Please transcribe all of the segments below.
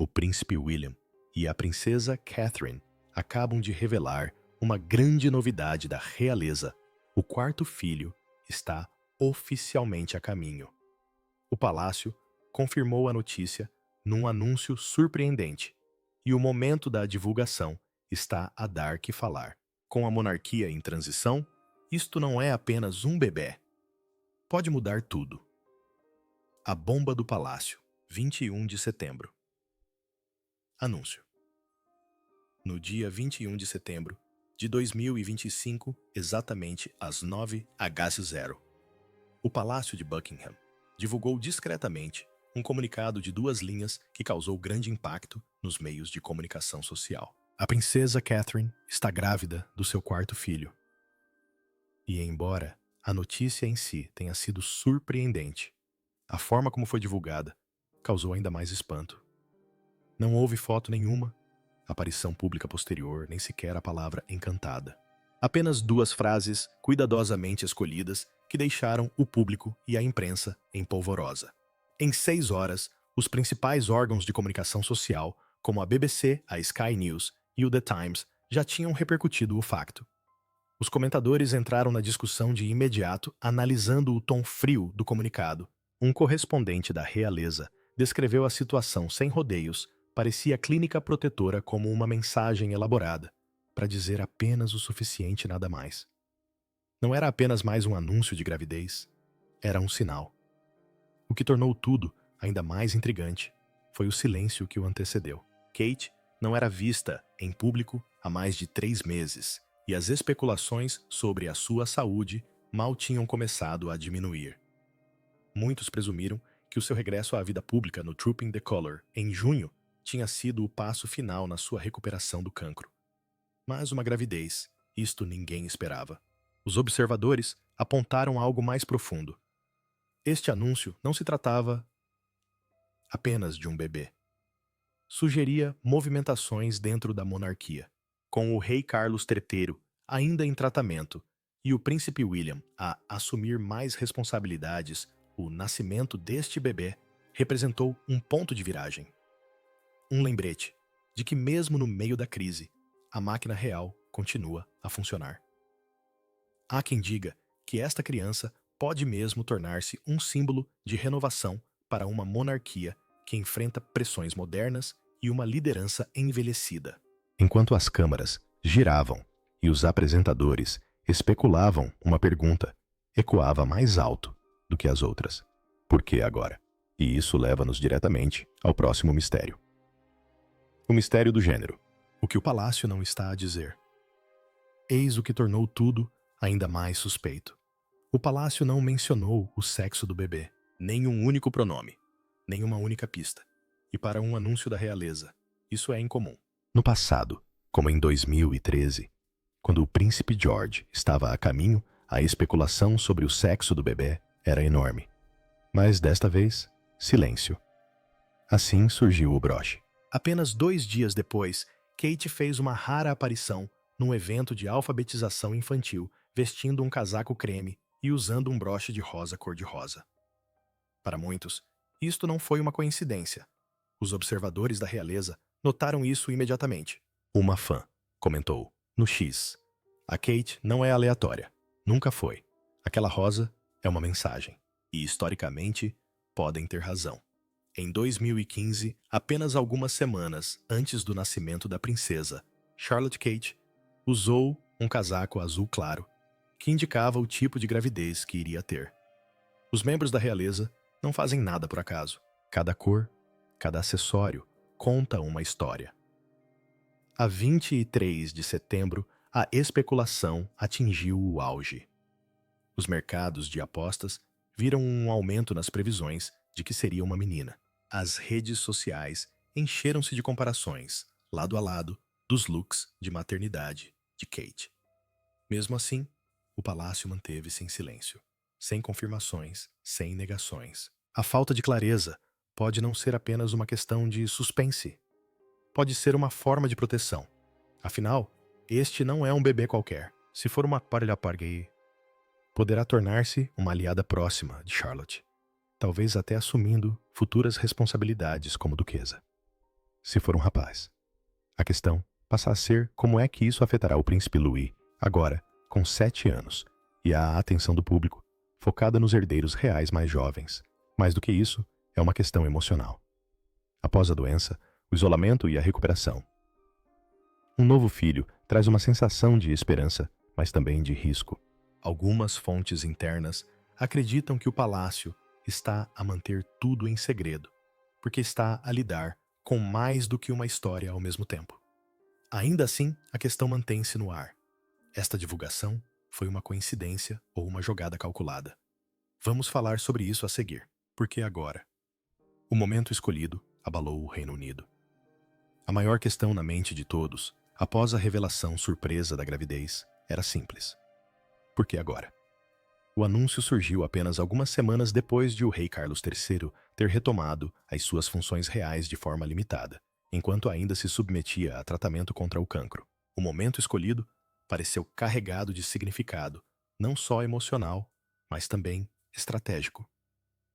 O príncipe William e a princesa Catherine acabam de revelar uma grande novidade da realeza. O quarto filho está oficialmente a caminho. O palácio confirmou a notícia num anúncio surpreendente, e o momento da divulgação está a dar que falar. Com a monarquia em transição, isto não é apenas um bebê. Pode mudar tudo. A bomba do palácio, 21 de setembro. Anúncio. No dia 21 de setembro de 2025, exatamente às 9h00, o Palácio de Buckingham divulgou discretamente um comunicado de 2 linhas que causou grande impacto nos meios de comunicação social. A princesa Catherine está grávida do seu quarto filho. E embora a notícia em si tenha sido surpreendente, a forma como foi divulgada causou ainda mais espanto. Não houve foto nenhuma, aparição pública posterior, nem sequer a palavra encantada. Apenas 2 frases cuidadosamente escolhidas que deixaram o público e a imprensa em polvorosa. Em 6 horas, os principais órgãos de comunicação social, como a BBC, a Sky News e o The Times, já tinham repercutido o facto. Os comentadores entraram na discussão de imediato, analisando o tom frio do comunicado. Um correspondente da realeza descreveu a situação sem rodeios. Parecia a clínica protetora como uma mensagem elaborada, para dizer apenas o suficiente e nada mais. Não era apenas mais um anúncio de gravidez, era um sinal. O que tornou tudo ainda mais intrigante foi o silêncio que o antecedeu. Kate não era vista em público há mais de 3 meses, e as especulações sobre a sua saúde mal tinham começado a diminuir. Muitos presumiram que o seu regresso à vida pública no Trooping the Colour, em junho, tinha sido o passo final na sua recuperação do cancro. Mas uma gravidez, isto ninguém esperava. Os observadores apontaram algo mais profundo. Este anúncio não se tratava apenas de um bebê. Sugeria movimentações dentro da monarquia, com o rei Carlos III ainda em tratamento e o príncipe William a assumir mais responsabilidades. O nascimento deste bebê representou um ponto de viragem. Um lembrete de que mesmo no meio da crise, a máquina real continua a funcionar. Há quem diga que esta criança pode mesmo tornar-se um símbolo de renovação para uma monarquia que enfrenta pressões modernas e uma liderança envelhecida. Enquanto as câmaras giravam e os apresentadores especulavam, uma pergunta ecoava mais alto do que as outras. Por que agora? E isso leva-nos diretamente ao próximo mistério. O mistério do gênero. O que o palácio não está a dizer. Eis o que tornou tudo ainda mais suspeito. O palácio não mencionou o sexo do bebê, nem um único pronome, nem uma única pista. E para um anúncio da realeza, isso é incomum. No passado, como em 2013, quando o príncipe George estava a caminho, a especulação sobre o sexo do bebê era enorme. Mas desta vez, silêncio. Assim surgiu o broche. Apenas 2 dias depois, Kate fez uma rara aparição num evento de alfabetização infantil, vestindo um casaco creme e usando um broche de rosa cor-de-rosa. Para muitos, isto não foi uma coincidência. Os observadores da realeza notaram isso imediatamente. Uma fã comentou, no X: "A Kate não é aleatória. Nunca foi. Aquela rosa é uma mensagem. E, historicamente, podem ter razão." Em 2015, apenas algumas semanas antes do nascimento da princesa, Charlotte Kate usou um casaco azul claro, que indicava o tipo de gravidez que iria ter. Os membros da realeza não fazem nada por acaso. Cada cor, cada acessório, conta uma história. A 23 de setembro, a especulação atingiu o auge. Os mercados de apostas viram um aumento nas previsões de que seria uma menina. As redes sociais encheram-se de comparações, lado a lado, dos looks de maternidade de Kate. Mesmo assim, o palácio manteve-se em silêncio, sem confirmações, sem negações. A falta de clareza pode não ser apenas uma questão de suspense. Pode ser uma forma de proteção. Afinal, este não é um bebê qualquer. Se for uma parelha-parguei, poderá tornar-se uma aliada próxima de Charlotte, talvez até assumindo futuras responsabilidades como duquesa. se for um rapaz. A questão passa a ser como é que isso afetará o príncipe Louis, agora com 7 anos, e a atenção do público focada nos herdeiros reais mais jovens. Mais do que isso, é uma questão emocional. Após a doença, o isolamento e a recuperação. Um novo filho traz uma sensação de esperança, mas também de risco. Algumas fontes internas acreditam que o palácio está a manter tudo em segredo, porque está a lidar com mais do que uma história ao mesmo tempo. Ainda assim, a questão mantém-se no ar. Esta divulgação foi uma coincidência ou uma jogada calculada? Vamos falar sobre isso a seguir, porque agora, o momento escolhido abalou o Reino Unido. A maior questão na mente de todos, após a revelação surpresa da gravidez, era simples. Por que agora? O anúncio surgiu apenas algumas semanas depois de o rei Carlos III ter retomado as suas funções reais de forma limitada, enquanto ainda se submetia a tratamento contra o cancro. O momento escolhido pareceu carregado de significado, não só emocional, mas também estratégico.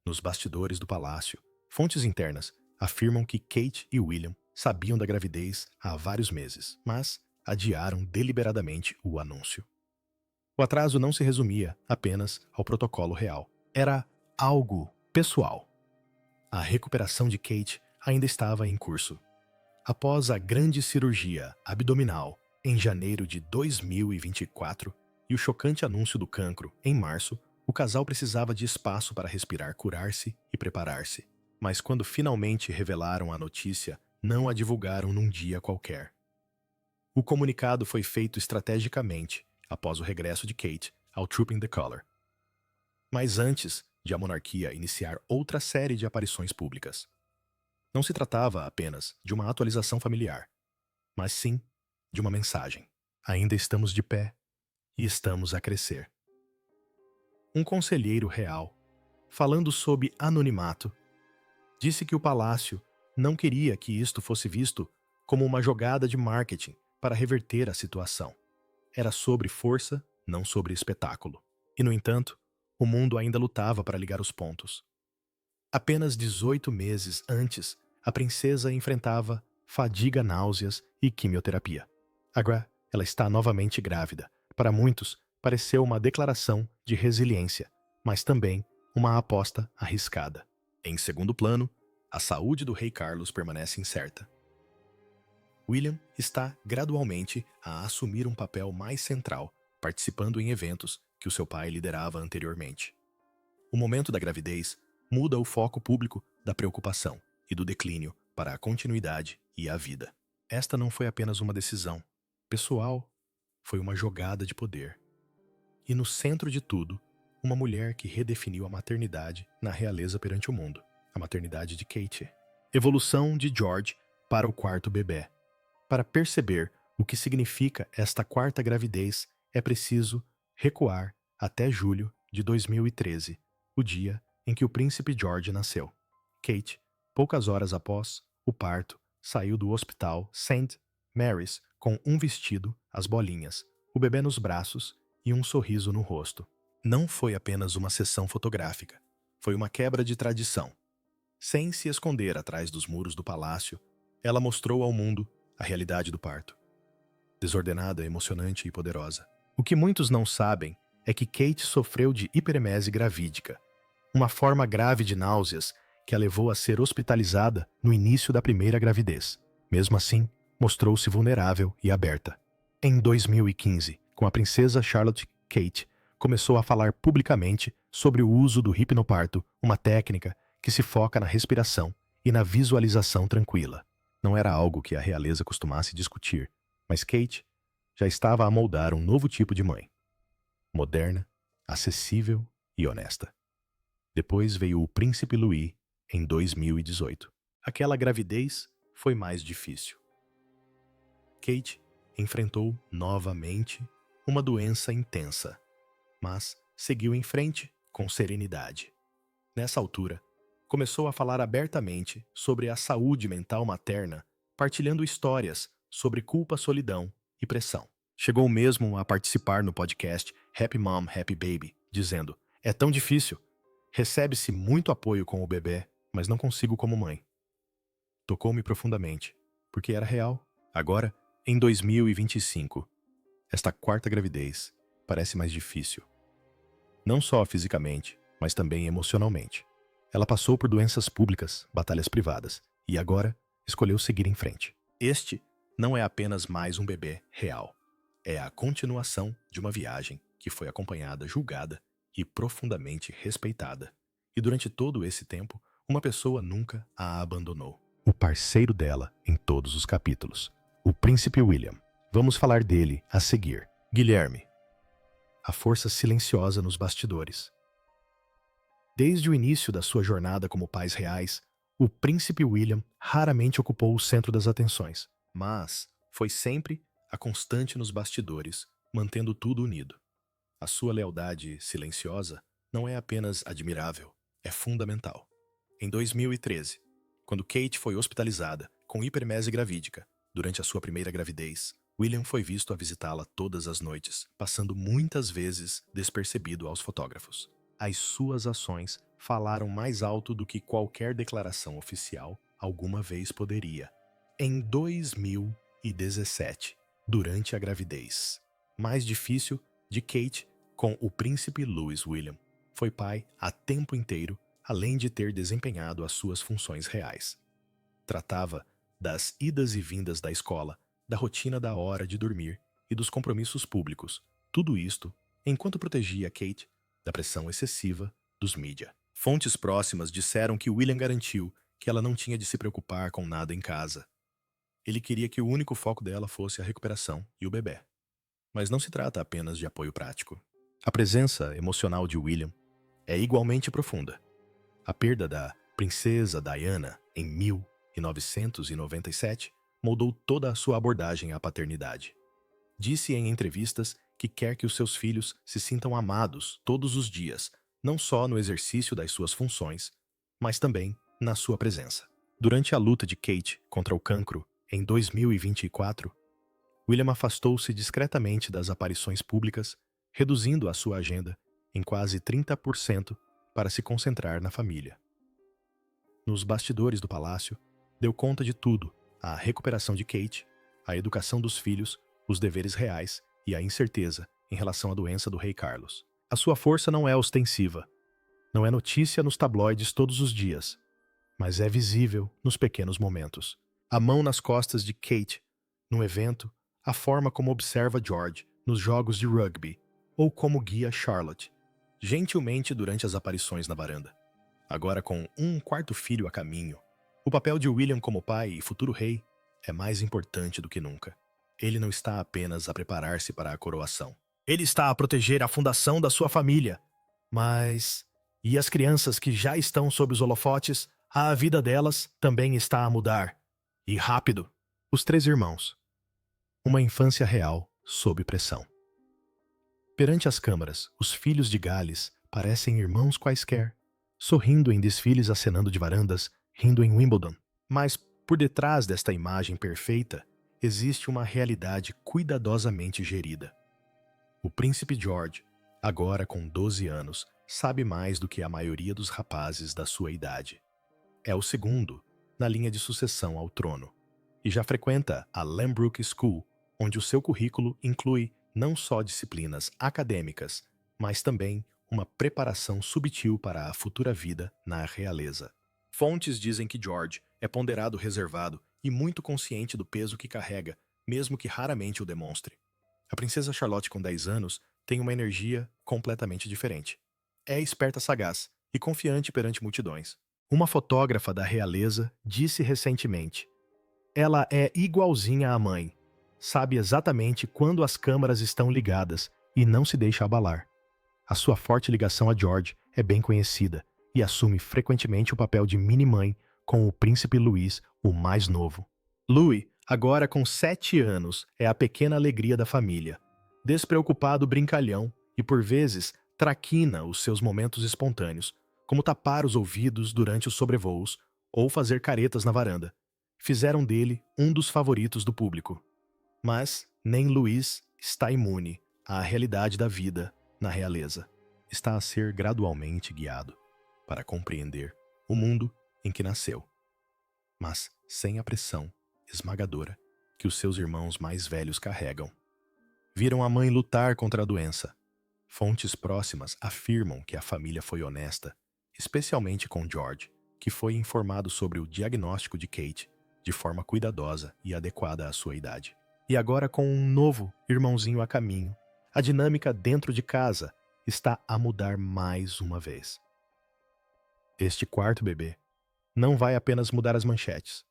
Nos bastidores do palácio, fontes internas afirmam que Kate e William sabiam da gravidez há vários meses, mas adiaram deliberadamente o anúncio. O atraso não se resumia apenas ao protocolo real. Era algo pessoal. A recuperação de Kate ainda estava em curso. Após a grande cirurgia abdominal em janeiro de 2024 e o chocante anúncio do cancro em março, o casal precisava de espaço para respirar, curar-se e preparar-se. Mas quando finalmente revelaram a notícia, não a divulgaram num dia qualquer. O comunicado foi feito estrategicamente após o regresso de Kate ao Trooping the Colour. Mas antes de a monarquia iniciar outra série de aparições públicas. Não se tratava apenas de uma atualização familiar, mas sim de uma mensagem. Ainda estamos de pé e estamos a crescer. Um conselheiro real, falando sob anonimato, disse que o palácio não queria que isto fosse visto como uma jogada de marketing para reverter a situação. Era sobre força, não sobre espetáculo. E, no entanto, o mundo ainda lutava para ligar os pontos. Apenas 18 meses antes, a princesa enfrentava fadiga, náuseas e quimioterapia. Agora, ela está novamente grávida. Para muitos, pareceu uma declaração de resiliência, mas também uma aposta arriscada. Em segundo plano, a saúde do rei Carlos permanece incerta. William está gradualmente a assumir um papel mais central, participando em eventos que o seu pai liderava anteriormente. O momento da gravidez muda o foco público da preocupação e do declínio para a continuidade e a vida. Esta não foi apenas uma decisão pessoal, foi uma jogada de poder. E no centro de tudo, uma mulher que redefiniu a maternidade na realeza perante o mundo, a maternidade de Kate. Evolução de George para o quarto bebê. Para perceber o que significa esta quarta gravidez, é preciso recuar até julho de 2013, o dia em que o príncipe George nasceu. Kate, poucas horas após o parto, saiu do hospital St. Mary's com um vestido, as bolinhas, o bebê nos braços e um sorriso no rosto. Não foi apenas uma sessão fotográfica, foi uma quebra de tradição. Sem se esconder atrás dos muros do palácio, ela mostrou ao mundo a realidade do parto. Desordenada, emocionante e poderosa. O que muitos não sabem é que Kate sofreu de hiperemese gravídica, uma forma grave de náuseas que a levou a ser hospitalizada no início da primeira gravidez. Mesmo assim, mostrou-se vulnerável e aberta. Em 2015, com a princesa Charlotte, Kate começou a falar publicamente sobre o uso do hipnoparto, uma técnica que se foca na respiração e na visualização tranquila. Não era algo que a realeza costumasse discutir, mas Kate já estava a moldar um novo tipo de mãe. Moderna, acessível e honesta. Depois veio o Príncipe Louis em 2018. Aquela gravidez foi mais difícil. Kate enfrentou novamente uma doença intensa, mas seguiu em frente com serenidade. Nessa altura, começou a falar abertamente sobre a saúde mental materna, partilhando histórias sobre culpa, solidão e pressão. Chegou mesmo a participar no podcast Happy Mom, Happy Baby, dizendo: "É tão difícil. Recebe-se muito apoio com o bebê, mas não consigo como mãe." Tocou-me profundamente, porque era real. Agora, em 2025, esta quarta gravidez parece mais difícil. Não só fisicamente, mas também emocionalmente. Ela passou por doenças públicas, batalhas privadas, e agora escolheu seguir em frente. Este não é apenas mais um bebê real. É a continuação de uma viagem que foi acompanhada, julgada e profundamente respeitada. E durante todo esse tempo, uma pessoa nunca a abandonou. O parceiro dela em todos os capítulos, o Príncipe William. Vamos falar dele a seguir. Guilherme, a força silenciosa nos bastidores. Desde o início da sua jornada como pais reais, o Príncipe William raramente ocupou o centro das atenções, mas foi sempre a constante nos bastidores, mantendo tudo unido. A sua lealdade silenciosa não é apenas admirável, é fundamental. Em 2013, quando Kate foi hospitalizada com hipermese gravídica durante a sua primeira gravidez, William foi visto a visitá-la todas as noites, passando muitas vezes despercebido aos fotógrafos. As suas ações falaram mais alto do que qualquer declaração oficial alguma vez poderia. Em 2017, durante a gravidez mais difícil de Kate com o príncipe Louis William, foi pai a tempo inteiro, além de ter desempenhado as suas funções reais. Tratava das idas e vindas da escola, da rotina da hora de dormir e dos compromissos públicos, tudo isto enquanto protegia Kate da pressão excessiva dos mídia. Fontes próximas disseram que William garantiu que ela não tinha de se preocupar com nada em casa. Ele queria que o único foco dela fosse a recuperação e o bebê. Mas não se trata apenas de apoio prático. A presença emocional de William é igualmente profunda. A perda da princesa Diana em 1997 moldou toda a sua abordagem à paternidade. Disse em entrevistas que quer que os seus filhos se sintam amados todos os dias, não só no exercício das suas funções, mas também na sua presença. Durante a luta de Kate contra o cancro, em 2024, William afastou-se discretamente das aparições públicas, reduzindo a sua agenda em quase 30% para se concentrar na família. Nos bastidores do palácio, deu conta de tudo: a recuperação de Kate, a educação dos filhos, os deveres reais e a incerteza em relação à doença do rei Carlos. A sua força não é ostensiva, não é notícia nos tabloides todos os dias, mas é visível nos pequenos momentos. A mão nas costas de Kate, num evento, a forma como observa George nos jogos de rugby, ou como guia Charlotte, gentilmente durante as aparições na varanda. Agora com um quarto filho a caminho, o papel de William como pai e futuro rei é mais importante do que nunca. Ele não está apenas a preparar-se para a coroação. Ele está a proteger a fundação da sua família. Mas... e as crianças que já estão sob os holofotes, a vida delas também está a mudar. E rápido. Os três irmãos. Uma infância real sob pressão. Perante as câmaras, os filhos de Gales parecem irmãos quaisquer, sorrindo em desfiles acenando de varandas, rindo em Wimbledon. Mas por detrás desta imagem perfeita, existe uma realidade cuidadosamente gerida. O príncipe George, agora com 12 anos, sabe mais do que a maioria dos rapazes da sua idade. É o segundo na linha de sucessão ao trono e já frequenta a Lambrook School, onde o seu currículo inclui não só disciplinas acadêmicas, mas também uma preparação subtil para a futura vida na realeza. Fontes dizem que George é ponderado, reservado e muito consciente do peso que carrega, mesmo que raramente o demonstre. A princesa Charlotte, com 10 anos, tem uma energia completamente diferente. É esperta, sagaz e confiante perante multidões. Uma fotógrafa da realeza disse recentemente: ela é igualzinha à mãe. Sabe exatamente quando as câmeras estão ligadas e não se deixa abalar. A sua forte ligação a George é bem conhecida e assume frequentemente o papel de mini-mãe com o príncipe Louis, o mais novo. Louis, agora com 7 anos, é a pequena alegria da família. Despreocupado, brincalhão e, por vezes, traquina os seus momentos espontâneos, como tapar os ouvidos durante os sobrevoos ou fazer caretas na varanda. Fizeram dele um dos favoritos do público. Mas nem Louis está imune à realidade da vida na realeza. Está a ser gradualmente guiado para compreender o mundo em que nasceu, mas sem a pressão esmagadora que os seus irmãos mais velhos carregam. Viram a mãe lutar contra a doença. Fontes próximas afirmam que a família foi honesta, especialmente com George, que foi informado sobre o diagnóstico de Kate de forma cuidadosa e adequada à sua idade. E agora, com um novo irmãozinho a caminho, a dinâmica dentro de casa está a mudar mais uma vez. Este quarto bebê não vai apenas mudar as manchetes.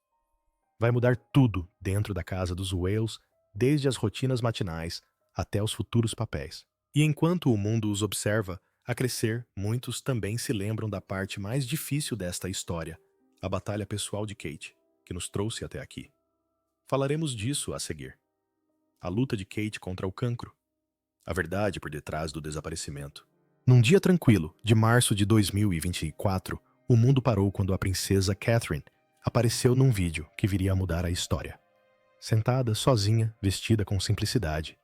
Vai mudar tudo dentro da casa dos Wales, desde as rotinas matinais até os futuros papéis. E enquanto o mundo os observa a crescer, muitos também se lembram da parte mais difícil desta história, a batalha pessoal de Kate, que nos trouxe até aqui. Falaremos disso a seguir. A luta de Kate contra o cancro. A verdade por detrás do desaparecimento. Num dia tranquilo, de março de 2024, o mundo parou quando a princesa Catherine apareceu num vídeo que viria a mudar a história. Sentada, sozinha, vestida com simplicidade,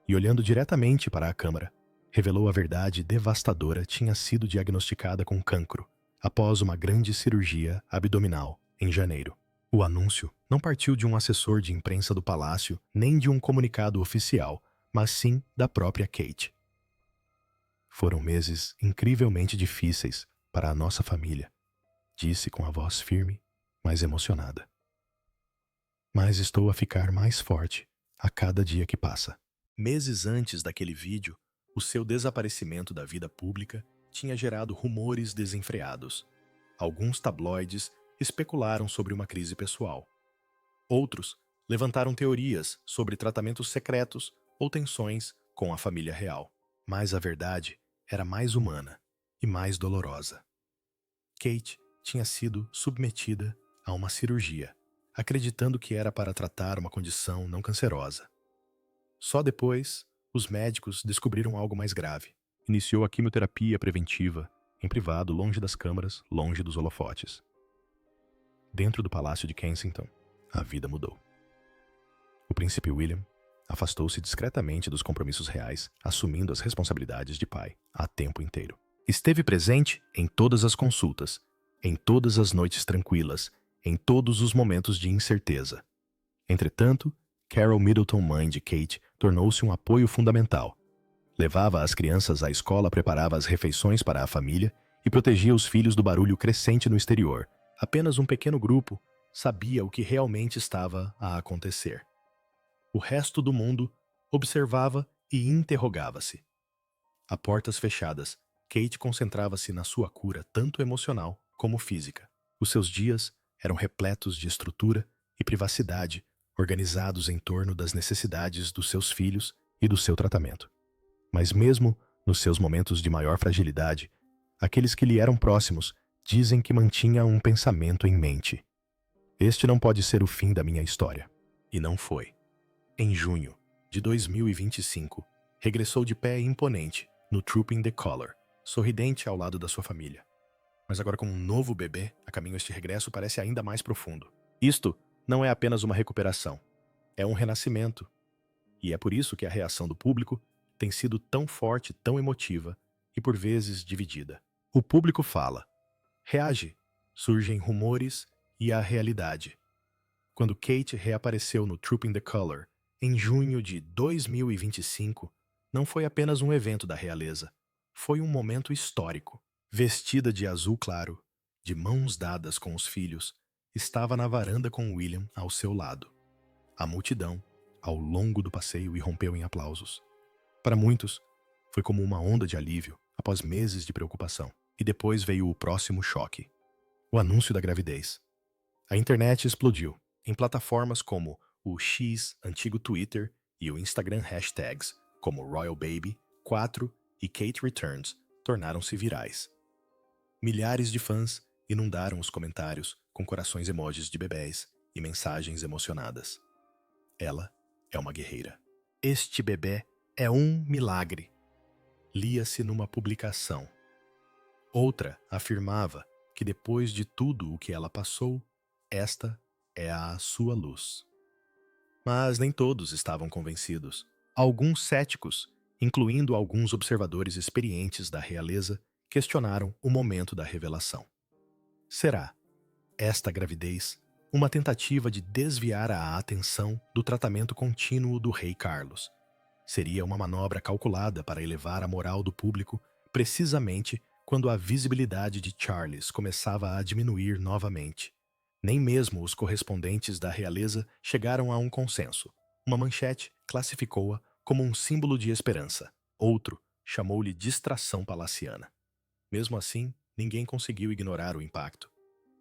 e olhando diretamente para a câmera, revelou a verdade devastadora: tinha sido diagnosticada com cancro, após uma grande cirurgia abdominal em janeiro. O anúncio não partiu de um assessor de imprensa do palácio, nem de um comunicado oficial, mas sim da própria Kate. Foram meses incrivelmente difíceis para a nossa família, disse com a voz firme, mas emocionada. Mas estou a ficar mais forte a cada dia que passa. Meses antes daquele vídeo, o seu desaparecimento da vida pública tinha gerado rumores desenfreados. Alguns tabloides especularam sobre uma crise pessoal. Outros levantaram teorias sobre tratamentos secretos ou tensões com a família real. Mas a verdade era mais humana e mais dolorosa. Kate tinha sido submetida a uma cirurgia, acreditando que era para tratar uma condição não cancerosa. Só depois, os médicos descobriram algo mais grave. Iniciou a quimioterapia preventiva, em privado, longe das câmeras, longe dos holofotes. Dentro do Palácio de Kensington, a vida mudou. O príncipe William afastou-se discretamente dos compromissos reais, assumindo as responsabilidades de pai a tempo inteiro. Esteve presente em todas as consultas, em todas as noites tranquilas, em todos os momentos de incerteza. Entretanto, Carol Middleton, mãe de Kate, tornou-se um apoio fundamental. Levava as crianças à escola, preparava as refeições para a família e protegia os filhos do barulho crescente no exterior. Apenas um pequeno grupo sabia o que realmente estava a acontecer. O resto do mundo observava e interrogava-se. A portas fechadas, Kate concentrava-se na sua cura tanto emocional como física. Os seus dias eram repletos de estrutura e privacidade, organizados em torno das necessidades dos seus filhos e do seu tratamento. Mas mesmo nos seus momentos de maior fragilidade, aqueles que lhe eram próximos dizem que mantinha um pensamento em mente. Este não pode ser o fim da minha história. E não foi. Em junho de 2025, regressou de pé imponente no Trooping the Colour, sorridente ao lado da sua família. Mas agora, com um novo bebê, a caminho este regresso parece ainda mais profundo. Isto não é apenas uma recuperação, é um renascimento. E é por isso que a reação do público tem sido tão forte, tão emotiva e por vezes dividida. O público fala, reage, surgem rumores e a realidade. Quando Kate reapareceu no Trooping the Colour, em junho de 2025, não foi apenas um evento da realeza, foi um momento histórico. Vestida de azul claro, de mãos dadas com os filhos, estava na varanda com William ao seu lado. A multidão, ao longo do passeio, irrompeu em aplausos. Para muitos, foi como uma onda de alívio após meses de preocupação. E depois veio o próximo choque. O anúncio da gravidez. A internet explodiu. Em plataformas como o X, antigo Twitter, e o Instagram, hashtags como Royal Baby, 4 e Kate Returns tornaram-se virais. Milhares de fãs inundaram os comentários com corações emojis de bebés e mensagens emocionadas. Ela é uma guerreira. Este bebê é um milagre. Lia-se numa publicação. Outra afirmava que depois de tudo o que ela passou, esta é a sua luz. Mas nem todos estavam convencidos. Alguns céticos, incluindo alguns observadores experientes da realeza, questionaram o momento da revelação. Será esta gravidez uma tentativa de desviar a atenção do tratamento contínuo do rei Carlos. Seria uma manobra calculada para elevar a moral do público precisamente quando a visibilidade de Charles começava a diminuir novamente. Nem mesmo os correspondentes da realeza chegaram a um consenso. Uma manchete classificou-a como um símbolo de esperança. Outro chamou-lhe distração palaciana. Mesmo assim, ninguém conseguiu ignorar o impacto.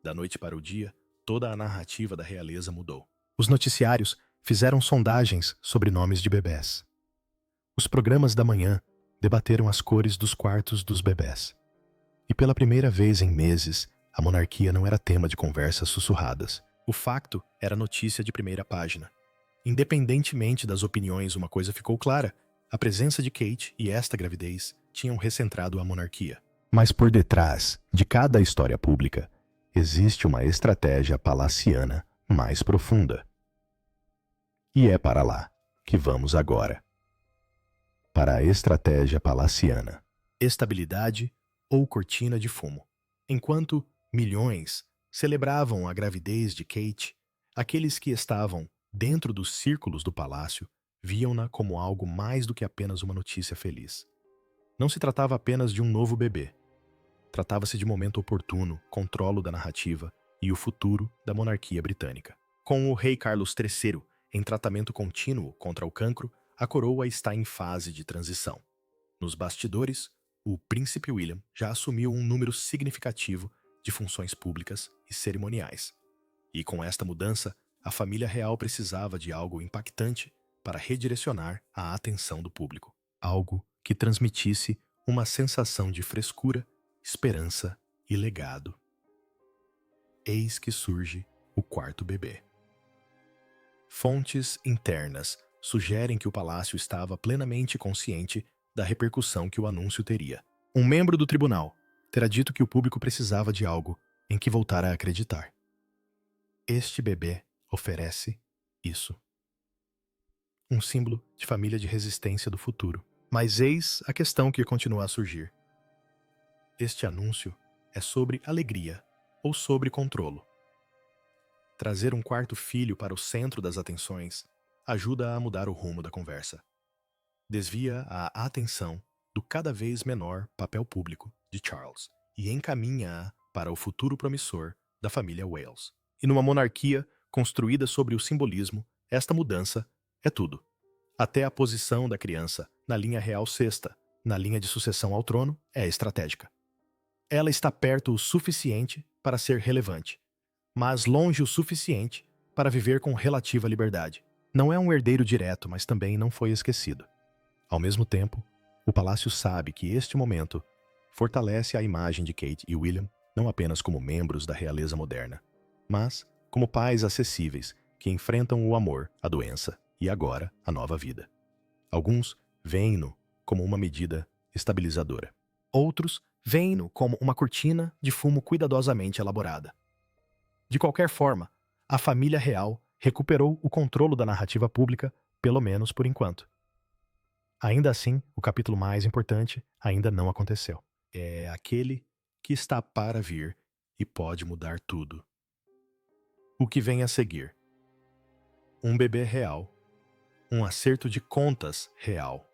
Da noite para o dia, toda a narrativa da realeza mudou. Os noticiários fizeram sondagens sobre nomes de bebés. Os programas da manhã debateram as cores dos quartos dos bebés. E pela primeira vez em meses, a monarquia não era tema de conversas sussurradas. O facto era notícia de primeira página. Independentemente das opiniões, uma coisa ficou clara: a presença de Kate e esta gravidez tinham recentrado a monarquia. Mas por detrás de cada história pública, existe uma estratégia palaciana mais profunda. E é para lá que vamos agora. Para a estratégia palaciana. Estabilidade ou cortina de fumo. Enquanto milhões celebravam a gravidez de Kate, aqueles que estavam dentro dos círculos do palácio viam-na como algo mais do que apenas uma notícia feliz. Não se tratava apenas de um novo bebê. Tratava-se de momento oportuno, controlo da narrativa e o futuro da monarquia britânica. Com o rei Carlos III em tratamento contínuo contra o cancro, a coroa está em fase de transição. Nos bastidores, o príncipe William já assumiu um número significativo de funções públicas e cerimoniais. E com esta mudança, a família real precisava de algo impactante para redirecionar a atenção do público. Algo que transmitisse uma sensação de frescura, esperança e legado. Eis que surge o quarto bebê. Fontes internas sugerem que o palácio estava plenamente consciente da repercussão que o anúncio teria. Um membro do tribunal terá dito que o público precisava de algo em que voltar a acreditar. Este bebê oferece isso. Um símbolo de família de resistência do futuro. Mas eis a questão que continua a surgir. Este anúncio é sobre alegria ou sobre controlo. Trazer um quarto filho para o centro das atenções ajuda a mudar o rumo da conversa. Desvia a atenção do cada vez menor papel público de Charles e encaminha-a para o futuro promissor da família Wales. E numa monarquia construída sobre o simbolismo, esta mudança é tudo. Até a posição da criança na linha real sexta, na linha de sucessão ao trono, é estratégica. Ela está perto o suficiente para ser relevante, mas longe o suficiente para viver com relativa liberdade. Não é um herdeiro direto, mas também não foi esquecido. Ao mesmo tempo, o palácio sabe que este momento fortalece a imagem de Kate e William não apenas como membros da realeza moderna, mas como pais acessíveis que enfrentam o amor, a doença e agora a nova vida. Alguns veem-no como uma medida estabilizadora. Outros veem-no como uma cortina de fumo cuidadosamente elaborada. De qualquer forma, a família real recuperou o controle da narrativa pública, pelo menos por enquanto. Ainda assim, o capítulo mais importante ainda não aconteceu. É aquele que está para vir e pode mudar tudo. O que vem a seguir? Um bebê real. Um acerto de contas real.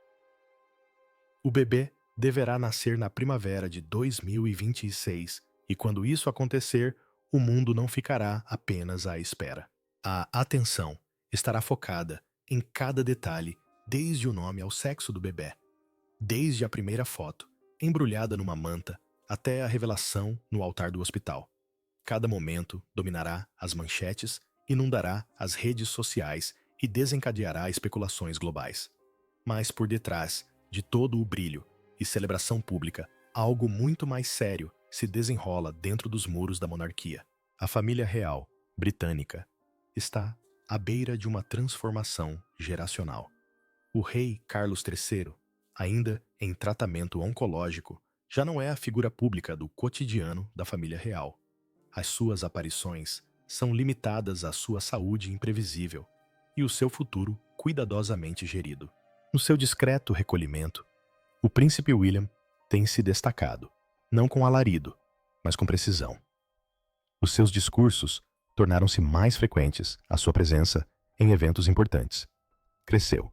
O bebê deverá nascer na primavera de 2026 e quando isso acontecer, o mundo não ficará apenas à espera. A atenção estará focada em cada detalhe, desde o nome ao sexo do bebê, desde a primeira foto, embrulhada numa manta, até a revelação no altar do hospital. Cada momento dominará as manchetes, inundará as redes sociais e desencadeará especulações globais. Mas por detrás de todo o brilho e celebração pública, algo muito mais sério se desenrola dentro dos muros da monarquia. A família real britânica está à beira de uma transformação geracional. O rei Carlos III, ainda em tratamento oncológico, já não é a figura pública do cotidiano da família real. As suas aparições são limitadas à sua saúde imprevisível e o seu futuro cuidadosamente gerido. No seu discreto recolhimento, o príncipe William tem se destacado, não com alarido, mas com precisão. Os seus discursos tornaram-se mais frequentes a sua presença em eventos importantes. Cresceu.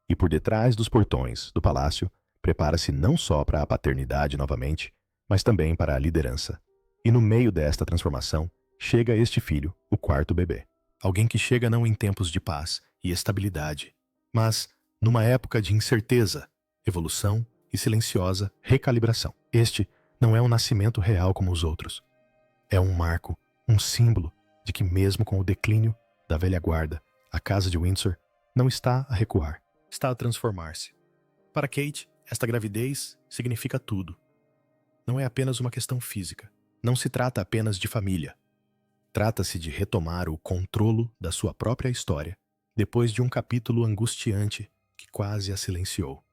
E por detrás dos portões do palácio, prepara-se não só para a paternidade novamente, mas também para a liderança. E no meio desta transformação, chega este filho, o quarto bebê. Alguém que chega não em tempos de paz e estabilidade, mas numa época de incerteza, evolução e silenciosa recalibração. Este não é um nascimento real como os outros. É um marco, um símbolo de que mesmo com o declínio da velha guarda, a casa de Windsor não está a recuar, está a transformar-se. Para Kate, esta gravidez significa tudo. Não é apenas uma questão física. Não se trata apenas de família. Trata-se de retomar o controlo da sua própria história depois de um capítulo angustiante que quase a silenciou.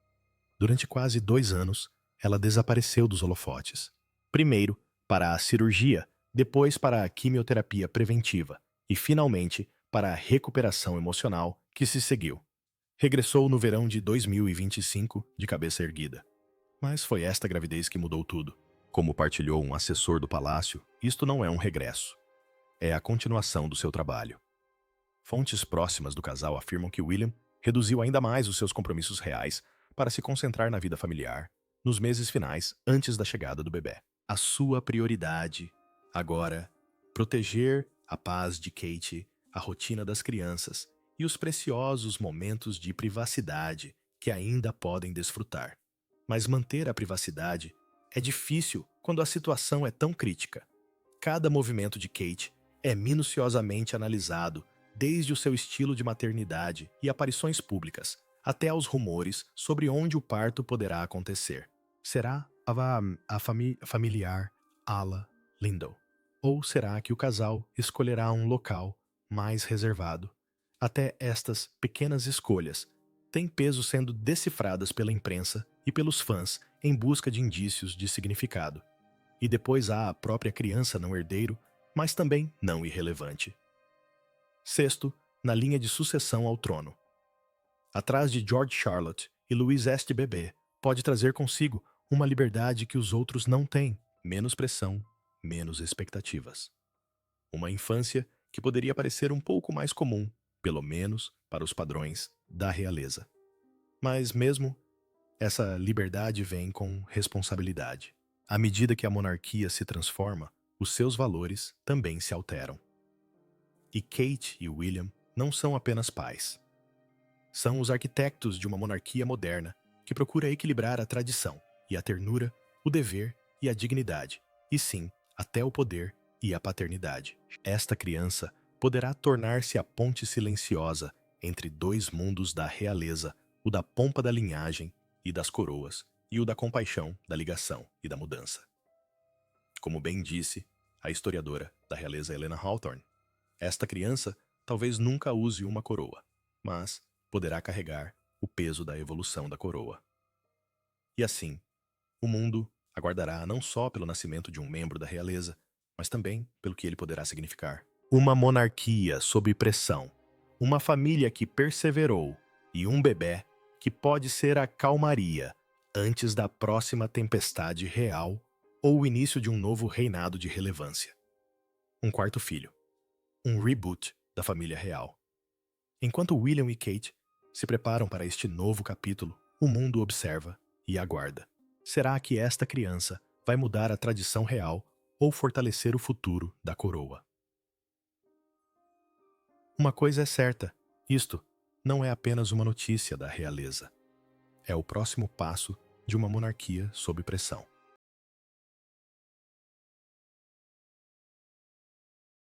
Durante quase 2 anos, ela desapareceu dos holofotes. Primeiro, para a cirurgia, depois para a quimioterapia preventiva e, finalmente, para a recuperação emocional que se seguiu. Regressou no verão de 2025 de cabeça erguida. Mas foi esta gravidez que mudou tudo. Como partilhou um assessor do palácio, isto não é um regresso. É a continuação do seu trabalho. Fontes próximas do casal afirmam que William reduziu ainda mais os seus compromissos reais para se concentrar na vida familiar nos meses finais antes da chegada do bebê. A sua prioridade, agora, proteger a paz de Kate, a rotina das crianças e os preciosos momentos de privacidade que ainda podem desfrutar. Mas manter a privacidade é difícil quando a situação é tão crítica. Cada movimento de Kate é minuciosamente analisado, desde o seu estilo de maternidade e aparições públicas, até aos rumores sobre onde o parto poderá acontecer. Será a familiar ala Lindell? Ou será que o casal escolherá um local mais reservado? Até estas pequenas escolhas têm peso sendo decifradas pela imprensa e pelos fãs em busca de indícios de significado. E depois há a própria criança não herdeiro, mas também não irrelevante. Sexto, na linha de sucessão ao trono. Atrás de George Charlotte e Louis este bebê, pode trazer consigo uma liberdade que os outros não têm, menos pressão, menos expectativas. Uma infância que poderia parecer um pouco mais comum, pelo menos para os padrões da realeza. Mas mesmo essa liberdade vem com responsabilidade. À medida que a monarquia se transforma, os seus valores também se alteram. E Kate e William não são apenas pais. São os arquitetos de uma monarquia moderna que procura equilibrar a tradição e a ternura, o dever e a dignidade, e sim, até o poder e a paternidade. Esta criança poderá tornar-se a ponte silenciosa entre 2 mundos da realeza, o da pompa da linhagem e das coroas, e o da compaixão, da ligação e da mudança. Como bem disse a historiadora da realeza Helena Hawthorne, esta criança talvez nunca use uma coroa, mas poderá carregar o peso da evolução da coroa. E assim, o mundo aguardará não só pelo nascimento de um membro da realeza, mas também pelo que ele poderá significar. Uma monarquia sob pressão, uma família que perseverou e um bebê que pode ser a calmaria antes da próxima tempestade real ou o início de um novo reinado de relevância. Um quarto filho. Um reboot da família real. Enquanto William e Kate se preparam para este novo capítulo, o mundo observa e aguarda. Será que esta criança vai mudar a tradição real ou fortalecer o futuro da coroa? Uma coisa é certa, isto não é apenas uma notícia da realeza. É o próximo passo de uma monarquia sob pressão.